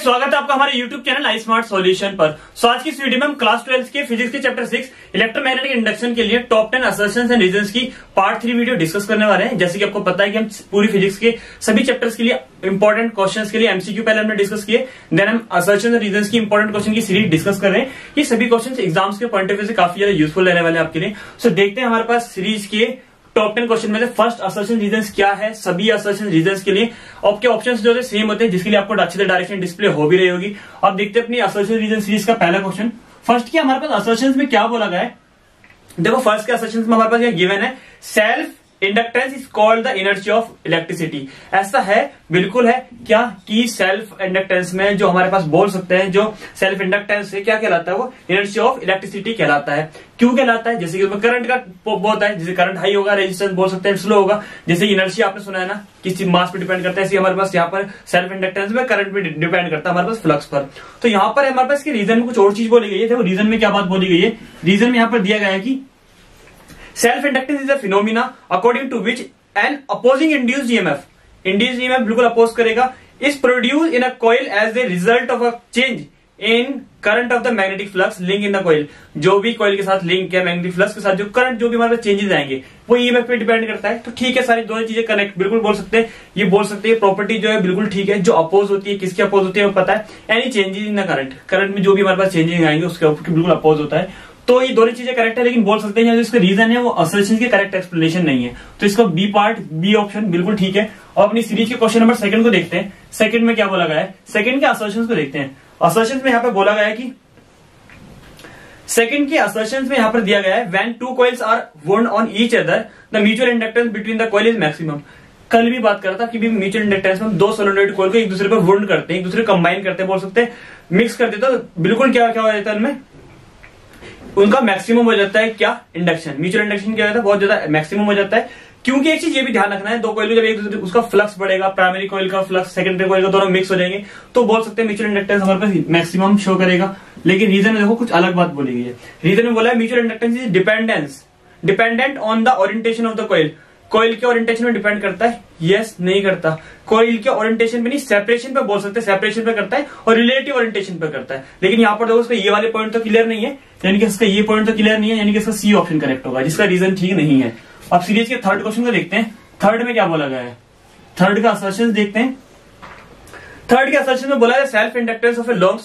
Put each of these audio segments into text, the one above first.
स्वागत है आपका हमारे YouTube चैनल आई स्मार्ट सॉल्यूशन पर। आज की इस वीडियो में हम क्लास 12 के फिजिक्स के चैप्टर 6 इलेक्ट्रोमैग्नेटिक इंडक्शन के लिए टॉप 10 असर्शंस एंड रीजंस की पार्ट 3 वीडियो डिस्कस करने वाले हैं। जैसे कि आपको पता है कि हम पूरी फिजिक्स के सभी चैप्टर्स के लिए इंपॉर्टेंट क्वेश्चंस के लिए एमसीक्यू पहले हमने डिस्कस किए, देन हम असर्शंस एंड रीजंस की इंपॉर्टेंट क्वेश्चन की सीरीज डिस्कस कर रहे हैं। ये सभी क्वेश्चन एग्जाम्स के पॉइंट ऑफ व्यू से काफी ज्यादा यूजफुल रहने वाले हैं आपके लिए। सो देखते हैं हमारे पास सीरीज के टॉप 10 क्वेश्चन में से फर्स्ट असर्शन रीजंस क्या है। सभी असर्शन रीजंस के लिए आपके ऑप्शंस जो है सेम होते हैं, जिसके लिए आपको अच्छे से डायरेक्शन डिस्प्ले हो भी रही होगी। अब देखते हैं अपनी असर्शन रीजन सीरीज का पहला क्वेश्चन। फर्स्ट की हमारे पास असर्शन में क्या बोला गया है, देखो फर्स्ट के असर्शन में हमारे पास यह गिवन है, self inductance is called the energy of electricity. ऐसा है, बिल्कुल है क्या कि सेल्फ इंडक्टेंस में जो हमारे पास बोल सकते हैं, जो सेल्फ इंडक्टेंस से क्या कहलाता है, वो एनर्जी ऑफ इलेक्ट्रिसिटी कहलाता है। क्यों कहलाता है? जैसे कि करंट का होता है, जैसे करंट हाई होगा रेजिस्टेंस बोल सकते हैं स्लो होगा। जैसे इनर्जी आपने सुना है ना, किसी मास पे डिपेंड करता है, इसी हमारे पास यहाँ पर सेल्फ इंडक्टेंस में करंट पे डिपेंड करता है हमारे पास फ्लक्स पर। तो यहाँ पर हमारे पास रीजन में कुछ और चीज बोली गई है। देखो रीजन में क्या बात बोली गई है, रीजन में यहाँ पर दिया गया है कि self inductance is a phenomena according to which an opposing induced EMF बिल्कुल अपोज करेगा is produce in a coil as a result of a change in current of the magnetic flux link in the coil. जो भी coil के साथ link है magnetic flux के साथ, जो करंट जो भी हमारे पास चेंजेस आएंगे वो ईएमएफ पे डिपेंड करता है। तो ठीक है, सारी दोनों चीजें कनेक्ट बिल्कुल बोल सकते हैं। ये बोल सकते हैं प्रॉपर्टी जो है बिल्कुल ठीक है। जो अपोज होती है, किसकी अपोज होती है वो पता है, any changes in the current में जो भी हमारे पास चेंजेस आएंगे उसके बिल्कुल अपोज होता है। तो ये दोनों चीजें करेक्ट है, लेकिन बोल सकते हैं जो इसका रीजन है वो असर्शन की करेक्ट एक्सप्लेनेशन नहीं है। तो इसका बी पार्ट, बी ऑप्शन बिल्कुल ठीक है। और अपनी सीरीज के क्वेश्चन नंबर सेकंड को देखते हैं। सेकंड में क्या बोला गया है, सेकंड के असर्शन को देखते हैं। असर्शन में यहाँ पर बोला गया है कि सेकंड के असर्शन में यहाँ पर दिया गया है, when two coils are wound on each other the mutual inductance between the coil is maximum. कल भी बात करा था कि म्यूचुअल इंडक्टेंस में दो सोलेनॉइड कॉइल को एक दूसरे पर वुंड करते हैं, एक दूसरे कंबाइन करते हैं, बोल सकते हैं मिक्स करते, तो बिल्कुल क्या क्या हो जाता है उनमें, उनका मैक्सिमम हो जाता है क्या, इंडक्शन। म्यूचुअल इंडक्शन क्या होता है, बहुत ज्यादा मैक्सिमम हो जाता है। क्योंकि एक चीज ये भी ध्यान रखना है, दो कॉइल जब एक दूसरे उसका फ्लक्स बढ़ेगा, प्राइमरी कॉइल का फ्लक्स सेकेंडरी कॉइल का दोनों मिक्स हो जाएंगे, तो बोल सकते हैं म्यूचुअल इंडक्टेंस हमारे पास मैक्सिमम शो करेगा। लेकिन रीजन में देखो कुछ अलग बात बोली गई है। रीजन में बोला है mutual inductance is dependent on the orientation of the coil. Coil के ओरिएंटेशन में डिपेंड करता है? यस, नहीं करता। कॉइल के ओरिएंटेशन पे नहीं, सेपरेशन पे बोल सकते हैं, सेपरेशन पे करता है और रिलेटिव ओरिएंटेशन पे करता है। लेकिन यहाँ पर देखो उसका ये वाले पॉइंट तो क्लियर नहीं है, यानी कि इसका ये पॉइंट तो क्लियर नहीं है, यानी कि इसका सी ऑप्शन करेक्ट होगा, जिसका रीजन ठीक नहीं है। अब सीरीज के थर्ड क्वेश्चन को देखते हैं। थर्ड में क्या बोला गया है, थर्ड का असर्शन देखते हैं। थर्ड के असर्शन में बोला है self inductance of a long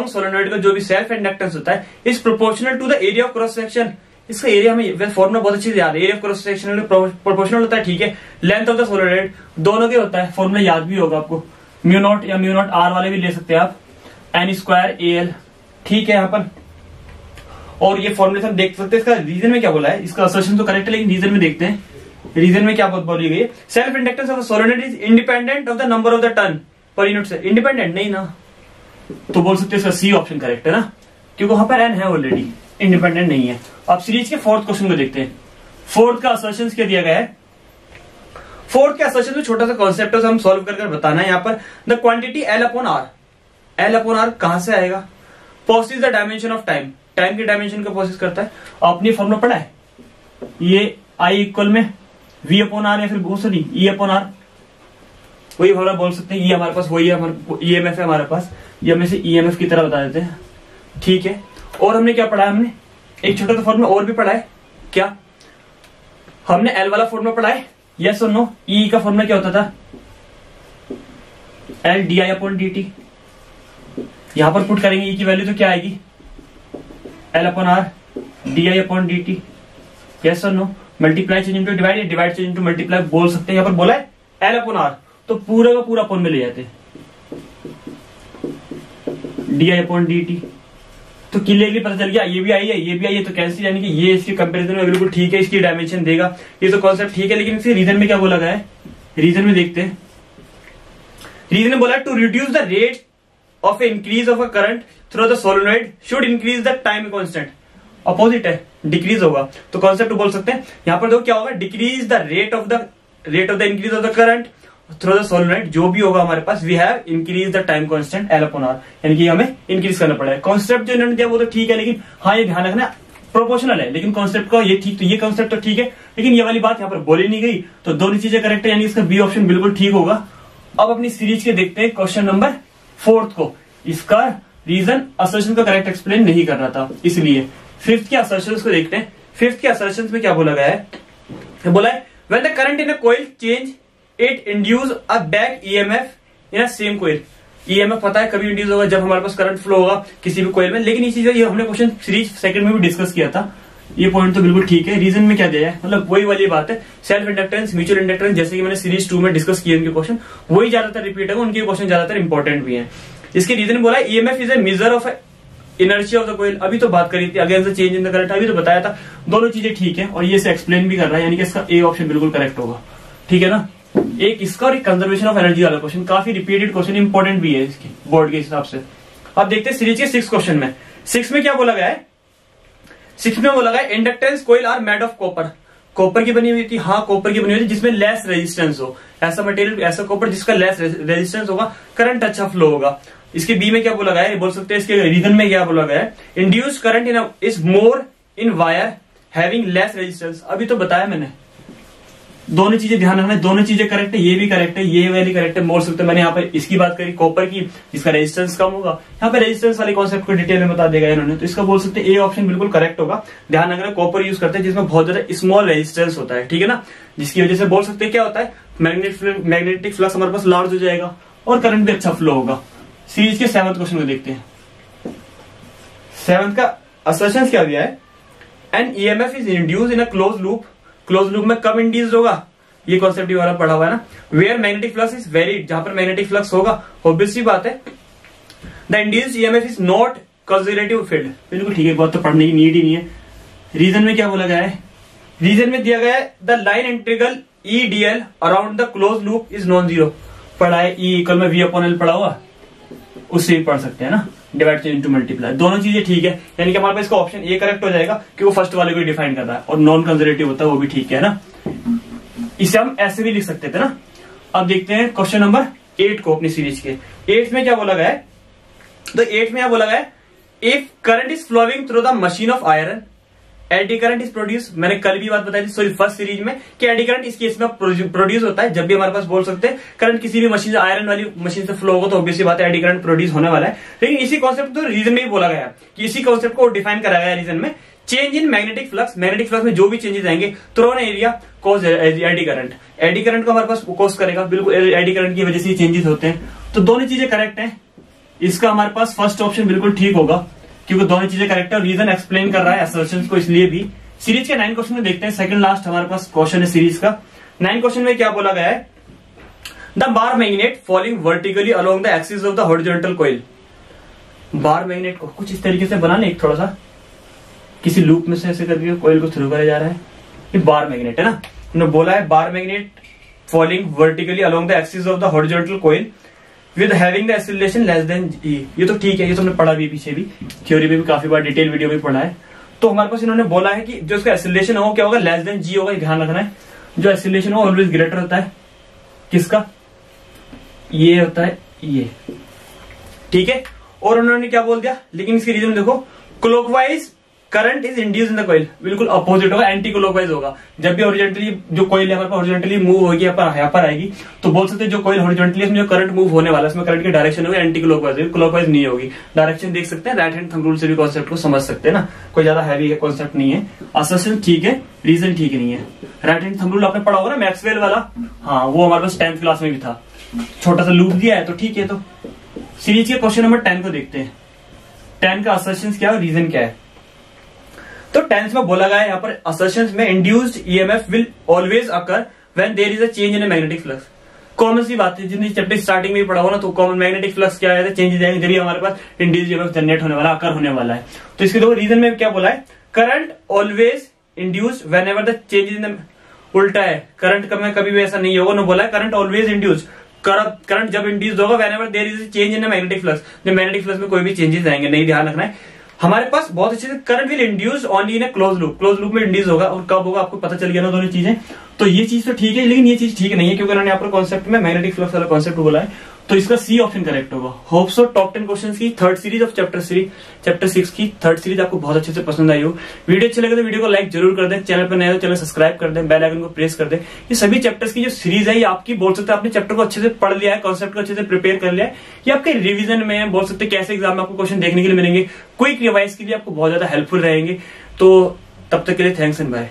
solenoid का जो भी सेल्फ इंडक्टेंस होता है is proportional to the area of cross section. इसका एरिया हमें फॉर्मूला बहुत अच्छी से याद है, area of cross section proportional होता है, ठीक है। लेंथ ऑफ द सोलेनॉइड दोनों के होता है, फॉर्मूला याद भी होगा आपको, म्यू नॉट या म्यू नॉट आर वाले भी ले सकते हैं आप, एन स्क्वायर ए एल, ठीक है यहाँ पर। और ये फॉर्मूला हम देख सकते हैं। इसका रीजन में क्या बोला है, इसका असर्शन तो करेक्ट है, लेकिन रीजन में देखते हैं। रीजन में क्या बोली गई है, self inductance of solenoid is independent of the number of the turn per unit से। इंडिपेंडेंट नहीं ना, तो बोल सकते हैं इसका सी ऑप्शन करेक्ट है ना, क्योंकि वहां पर एन है ऑलरेडी, इंडिपेंडेंट नहीं है। अब सीरीज के फोर्थ क्वेश्चन को देखते हैं। फोर्थ का असर्शन क्या दिया गया है। फोर्थ के असर्शन में छोटा सा कॉन्सेप्ट है, हम सॉल्व कर बताना है। यहाँ पर the quantity L upon R कहां से आएगा, possess the dimension of time की डायमेंशन को पोसेस करता है। आपने फॉर्मूला पढ़ा है, ये आई इक्वल में वी अपॉन आर या फिर सॉरी ई अपॉन आर, वही फॉर्मूला बोल सकते हैं। ये हमारे पास वही है, ईएमएफ है हमारे पास, ये हम इसे ईएमएफ की तरह बता देते हैं, ठीक है। और हमने क्या पढ़ा है, हमने एक छोटा सा फॉर्मूला और भी पढ़ा है। क्या हमने एल वाला फॉर्मूला पढ़ा है, यस और नो। ई का फॉर्मूला क्या होता था, L D I upon D T. यहां पर पुट करेंगे ई की वैल्यू तो क्या आएगी, L upon R D I upon D T, yes और no. Multiply change into divide, divide change into multiply बोल सकते हैं। यहां पर बोला है एल अपॉन आर, तो पूरा का पूरा अपॉन में ले जाते D I upon D T. तो क्लियरली पता चल गया, ये भी आई है, ये भी आई है, तो कैंसिल, यानी कि ये इसके कंपैरिजन में बिल्कुल ठीक है, इसकी डायमेंशन देगा, ये तो कॉन्सेप्ट ठीक है। लेकिन इसके रीजन में क्या बोला गया है, रीजन में देखते हैं। रीजन में बोला to reduce the rate of increase of a current through the solenoid should increase the time constant. Opposite है, डिक्रीज होगा, तो कॉन्सेप्ट बोल सकते हैं। यहां पर देखो क्या होगा, decrease the rate of the increase of the current through the solenoid, जो भी होगा हमारे पास, we have increase the time constant L upon R, यानी कि हमें इंक्रीज करना पड़ेगा। कॉन्सेप्ट जो इन्होंने दिया वो तो ठीक है, लेकिन हाँ ये ध्यान रखना प्रोपोर्शनल है, लेकिन कॉन्सेप्ट का ये ठीक, तो ये कॉन्सेप्ट तो ठीक है, लेकिन ये वाली बात यहाँ पर बोली नहीं गई, तो दोनों चीजें करेक्ट है, यानी इसका बी ऑप्शन बिल्कुल ठीक होगा। अब अपनी सीरीज के देखते हैं क्वेश्चन नंबर फोर्थ को इसका रीजन असर्शन का करेक्ट एक्सप्लेन नहीं कर रहा था, इसलिए। फिफ्थ के असर्शंस को देखते हैं। फिफ्थ के असर्शंस में क्या बोला गया है, बोला है when the current in a coil change it induce a back EMF in a same coil. EMF पता है कभी इंड्यूस होगा जब हमारे पास करंट फ्लो होगा किसी भी कॉइल में, लेकिन ये चीज हमने क्वेश्चन सीरीज सेकंड में भी डिस्कस किया था। ये पॉइंट तो बिल्कुल ठीक है। रीजन में क्या दिया है, मतलब वही वाली बात है, सेल्फ इंडक्टेंस, म्यूचुअल इंडक्टेंस, जैसे कि मैंने सीरीज 2 में डिस्कस किए उनके क्वेश्चन, वही ज्यादातर रिपीट है, उनके क्वेश्चन ज्यादातर इंपॉर्टेंट भी है। इसके रीजन बोला EMF is a measure of inertia of the coil. अभी तो बात करी थी against the change in the current, अभी तो बताया था। दोनों चीजें ठीक है और ये से एक्सप्लेन भी कर रहा है, यानी कि इसका ए ऑप्शन बिल्कुल करेक्ट होगा। ठीक है ना, एक इसका और एक कंजर्वेशन ऑफ एनर्जी वाला क्वेश्चन, काफी रिपीटेड क्वेश्चन, इंपॉर्टेंट भी है इसकी बोर्ड के हिसाब से। अब देखते हैं सीरीज के 6 क्वेश्चन में। 6 में क्या बोला गया है, 6 में बोला गया inductance coil are made of copper. Copper की बनी हुई थी, हाँ कॉपर की बनी हुई थी जिसमें लेस रेजिस्टेंस हो, ऐसा मटेरियल, ऐसा कॉपर जिसका लेस रेजिस्टेंस होगा, करंट अच्छा फ्लो होगा। इसके बी में क्या बोला गया है, बोल सकते हैं इसके रीजन में क्या बोला गया है, induce current in is more in wire having less resistance. अभी तो बताया मैंने, दोनों चीजें ध्यान रखना, दोनों चीजें करेक्ट है, ये भी करेक्ट है, ये वाली करेक्ट है। बोल सकते हैं मैंने यहाँ पर इसकी बात करी कॉपर की, जिसका रेजिस्टेंस कम होगा, यहाँ पे रेजिस्टेंस वाले कॉन्सेप्ट को डिटेल में बता देगा इन्होंने, तो इसका बोल सकते हैं ए ऑप्शन बिल्कुल करेक्ट होगा। ध्यान रखना कॉपर यूज करते हैं जिसमें बहुत ज्यादा स्मॉल रेजिस्टेंस होता है, ठीक है ना, जिसकी वजह से बोल सकते हैं क्या होता है, मैग्नेटिक फ्लक्स हमारे पास लार्ज हो जाएगा और करंट भी अच्छा फ्लो होगा। सीरीज के 7th क्वेश्चन को देखते हैं। 7th का असर्शन क्या दिया है, an EMF is induce in a close loop. Close loop में कब इंड्यूस होगा, ये कॉन्सेप्ट वाला पढ़ा हुआ है ना, where magnetic flux is varied, जहां पर मैग्नेटिक फ्लक्स होगा, ऑब्वियसली बात है the induced EMF is not conservative field. बिल्कुल ठीक है, बहुत तो पढ़ने की नीड ही नहीं है। रीजन में क्या बोला गया है, रीजन में दिया गया है the line integral E DL around the close loop is non zero. पढ़ा है ई इक्वल में वी अपॉन एल पढ़ा हुआ, उससे भी पढ़ सकते हैं ना, डिवाइड इनटू मल्टीप्लाई। दोनों चीजें ठीक है, यानी कि हमारे पास इसका ऑप्शन ए करेक्ट हो जाएगा कि वो फर्स्ट वाले को डिफाइन कर रहा है और नॉन कंजर्वेटिव होता है वो भी ठीक है ना। इसे हम ऐसे भी लिख सकते थे ना। अब देखते हैं क्वेश्चन नंबर 8 को अपनी सीरीज के। 8 में क्या बोला गया है, तो 8 में क्या बोला गया है, if current is flowing through the machine of iron eddy current is produce. मैंने कल भी बात बताई थी सॉरी फर्स्ट सीरीज में कि एडी करंट इस केस में प्रोड्यूस होता है जब भी हमारे पास बोल सकते हैं करंट किसी भी मशीन से, आयरन वाली मशीन से फ्लो होगा तो ऑब्वियसली बात है एडी करंट प्रोड्यूस होने वाला है। लेकिन इसी कॉन्सेप्ट तो रीजन में ही बोला गया कि इसी कॉन्सेप्ट को डिफाइन करा गया रीजन में, change in magnetic flux, magnetic flux में जो भी चेंजेस आएंगे through an area cause eddy current. Eddy current को हमारे पास कॉज करेगा, बिल्कुल एडी करंट की वजह से चेंजेस होते हैं। तो दोनों चीजें करेक्ट है, इसका हमारे पास फर्स्ट ऑप्शन बिल्कुल ठीक होगा क्योंकि दोनों चीजें करेक्ट है और रीजन एक्सप्लेन कर रहा है असर्शंस को, इसलिए भी। सीरीज के 9 क्वेश्चन में देखते हैं, सेकंड लास्ट हमारे पास क्वेश्चन है सीरीज का। 9 क्वेश्चन में क्या बोला गया है, the bar magnet falling vertically along the axis of the horizontal coil. Bar magnet को कुछ इस तरीके से बना ले, एक थोड़ा सा किसी लूप में से ऐसे करके कॉइल को थ्रू करा जा रहा है, ये बार मैग्नेट है ना। हमने बोला है bar magnet falling vertically along the axis of the horizontal coil with having the acceleration less than e. ये तो ठीक है, ये तो हमने पढ़ा भी पीछे भी, थ्योरी में भी काफी बार डिटेल वीडियो में पढ़ा है। तो हमारे पास इन्होंने बोला है कि जो इसका एक्सीलरेशन होगा क्या होगा, लेस देन जी होगा। ध्यान रखना है जो एक्सीलरेशन होगा ऑलवेज ग्रेटर होता है किसका, ये होता है ये, ठीक है। और उन्होंने क्या बोल दिया, लेकिन इसके रीजन देखो, clockwise current is induce in the coil, बिल्कुल अपोजिट होगा, एंटी क्लॉकवाइज होगा। जब भी हॉरिजॉन्टली जो कॉइल है हमारे पास हॉरिजॉन्टली मूव होगी, यहाँ पर आएगी, तो बोल सकते हैं जो कॉइल हॉरिजॉन्टली इसमें जो करंट मूव होने वाला है, इसमें करंट की डायरेक्शन होगी एंटी क्लॉकवाइज होगी, क्लॉकवाइज नहीं होगी। डायरेक्शन देख सकते हैं, राइट हैंड थंब रूल से भी कॉन्सेप्ट को समझ सकते हैं ना, कोई ज्यादा हैवी कॉन्सेप्ट नहीं है। असर्शन ठीक है, रीजन ठीक नहीं है। राइट हैंड थंब रूल आपने पढ़ा होगा ना मैक्सवेल वाला, हाँ वो हमारे पास 10th क्लास में भी था, छोटा सा लूप दिया है तो ठीक है। तो सीरीज के क्वेश्चन नंबर 10 को देखते हैं। 10 का असर्शन क्या है, रीजन क्या है। तो 10th में बोला गया है यहाँ पर असर्शंस में induced EMF will always occur when there is a change in magnetic flux. Common सी बात है, जितनी चैप्टर स्टार्टिंग में भी पढ़ा हो ना, तो कॉमन मैग्नेटिक फ्लक्स क्या है, चेंजेस आएंगे जब भी हमारे पास इंड्यूस्ड ईएमएफ जनरेट होने वाला, अकर होने वाला है। तो इसके दो रीजन में क्या बोला है, current always induced when ever the changes in, उल्टा है, करंट में कभी भी ऐसा नहीं होगा ना, बोला है करंट ऑलवेज इंड्यूस्ड, करंट जब इंड्यूस्ड होगा whenever there is change in magnetic flux, जब मैग्नेटिक फ्लक्स में कोई भी चेंजेस आएंगे नहीं। ध्यान रखना है हमारे पास बहुत अच्छे से, current will induce only in A close loop, close loop में इंड्यूस होगा, और कब होगा आपको पता चल गया ना दोनों चीजें। तो ये चीज तो ठीक है, लेकिन ये चीज ठीक नहीं है क्योंकि उन्होंने यहाँ पर कॉन्सेप्ट में मैग्नेटिक फ्लक्स वाला कॉन्सेप्ट बोला है, तो इसका सी ऑप्शन करेक्ट होगा। होप सो टॉप 10 क्वेश्चंस की थर्ड सीरीज ऑफ चैप्टर 6 की थर्ड सीरीज आपको बहुत अच्छे से पसंद आई हो। वीडियो अच्छे लगे तो वीडियो को लाइक जरूर कर दें, चैनल पर नए हो चैनल सब्सक्राइब कर दें, बेल आइकन को प्रेस कर दें। ये सभी चैप्टर्स की जो सीरीज है ये आपकी बोल सकते हैं आपने चैप्टर को अच्छे से पढ़ लिया है, कॉन्सेप्ट को अच्छे से प्रिपेयर कर लिया है, ये आपके रिविजन में बोल सकते हैं कैसे एग्जाम में आपको क्वेश्चन देखने के लिए मिलेंगे, क्विक रिवाइज के लिए आपको बहुत ज्यादा हेल्पफुल रहेंगे। तो तब तक के लिए थैंक्स एंड बाय।